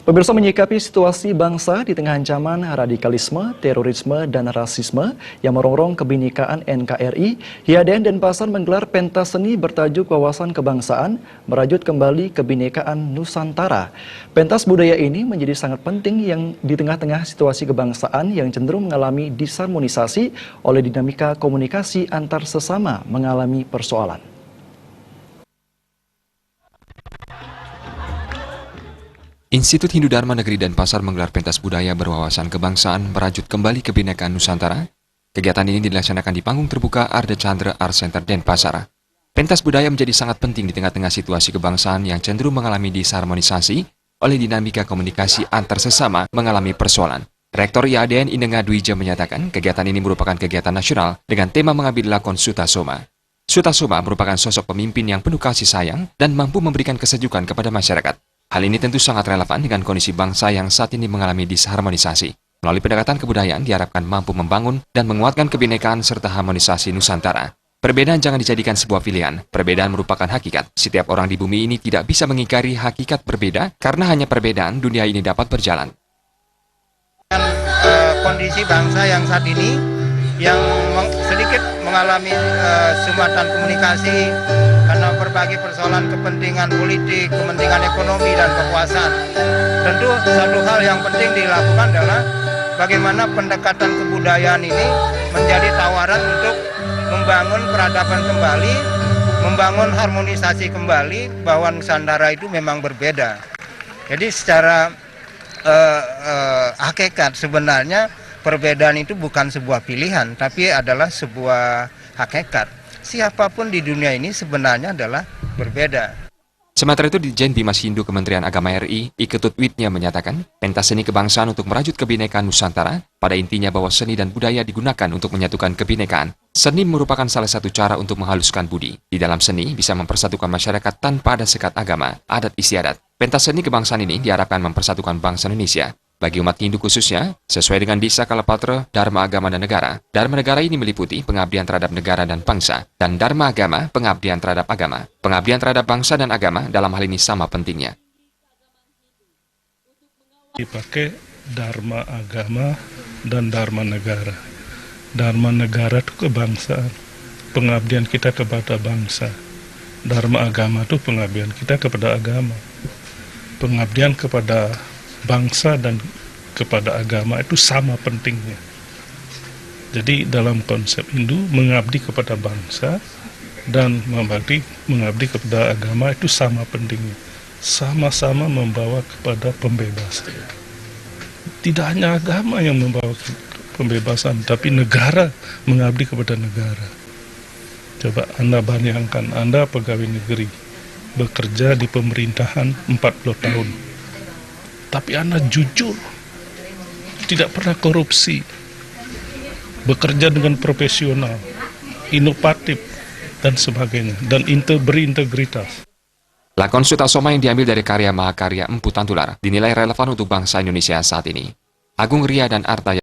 Pemirsa, menyikapi situasi bangsa di tengah ancaman radikalisme, terorisme, dan rasisme yang merongrong kebinekaan NKRI, IADN Denpasar menggelar pentas seni bertajuk Wawasan Kebangsaan, merajut kembali kebinekaan Nusantara. Pentas budaya ini menjadi sangat penting yang di tengah-tengah situasi kebangsaan yang cenderung mengalami disharmonisasi oleh dinamika komunikasi antar sesama mengalami persoalan. Institut Hindu Dharma Negeri Denpasar menggelar pentas budaya berwawasan kebangsaan merajut kembali kebinekaan Nusantara. Kegiatan ini dilaksanakan di panggung terbuka Arda Chandra Art Center Denpasar. Pentas budaya menjadi sangat penting di tengah-tengah situasi kebangsaan yang cenderung mengalami disharmonisasi oleh dinamika komunikasi antar sesama mengalami persoalan. Rektor IADN Indenga Dwija menyatakan kegiatan ini merupakan kegiatan nasional dengan tema mengambil lakon Sutasoma. Sutasoma merupakan sosok pemimpin yang penuh kasih sayang dan mampu memberikan kesejukan kepada masyarakat. Hal ini tentu sangat relevan dengan kondisi bangsa yang saat ini mengalami disharmonisasi. Melalui pendekatan kebudayaan diharapkan mampu membangun dan menguatkan kebinekaan serta harmonisasi Nusantara. Perbedaan jangan dijadikan sebuah pilihan, perbedaan merupakan hakikat. Setiap orang di bumi ini tidak bisa mengingkari hakikat berbeda, karena hanya perbedaan dunia ini dapat berjalan. Kondisi bangsa yang saat ini, yang sedikit mengalami sumbatan komunikasi, karena berbagai persoalan kepentingan politik, kepentingan ekonomi, dan kekuasaan. Tentu satu hal yang penting dilakukan adalah bagaimana pendekatan kebudayaan ini menjadi tawaran untuk membangun peradaban kembali, membangun harmonisasi kembali, bahwa Nusantara itu memang berbeda. Jadi secara hakikat sebenarnya perbedaan itu bukan sebuah pilihan, tapi adalah sebuah hakikat. Siapapun di dunia ini sebenarnya adalah berbeda. Sementara itu, Dirjen Bimas Hindu Kementerian Agama RI, Iketut Widnya menyatakan, pentas seni kebangsaan untuk merajut kebinekaan Nusantara, pada intinya bahwa seni dan budaya digunakan untuk menyatukan kebinekaan. Seni merupakan salah satu cara untuk menghaluskan budi. Di dalam seni bisa mempersatukan masyarakat tanpa ada sekat agama, adat istiadat. Pentas seni kebangsaan ini diharapkan mempersatukan bangsa Indonesia. Bagi umat Hindu khususnya, sesuai dengan Disa Kalapatra, Dharma Agama dan Negara. Dharma Negara ini meliputi pengabdian terhadap negara dan bangsa, dan Dharma Agama, pengabdian terhadap agama. Pengabdian terhadap bangsa dan agama dalam hal ini sama pentingnya. Dipakai Dharma Agama dan Dharma Negara. Dharma Negara itu kebangsaan, pengabdian kita kepada bangsa. Dharma Agama itu pengabdian kita kepada agama. Pengabdian kepada bangsa dan kepada agama itu sama pentingnya. Jadi dalam konsep Hindu, mengabdi kepada bangsa dan mengabdi kepada agama itu sama pentingnya. Sama-sama membawa kepada pembebasan. Tidak hanya agama yang membawa pembebasan, tapi negara mengabdi kepada negara. Coba Anda bayangkan, Anda pegawai negeri, bekerja di pemerintahan 40 tahun. Tapi Anda jujur, tidak pernah korupsi, bekerja dengan profesional, inovatif, dan sebagainya, dan berintegritas. Lakon Sutasoma yang diambil dari karya mahakarya Empu Tantular dinilai relevan untuk bangsa Indonesia saat ini. Agung Ria dan Arta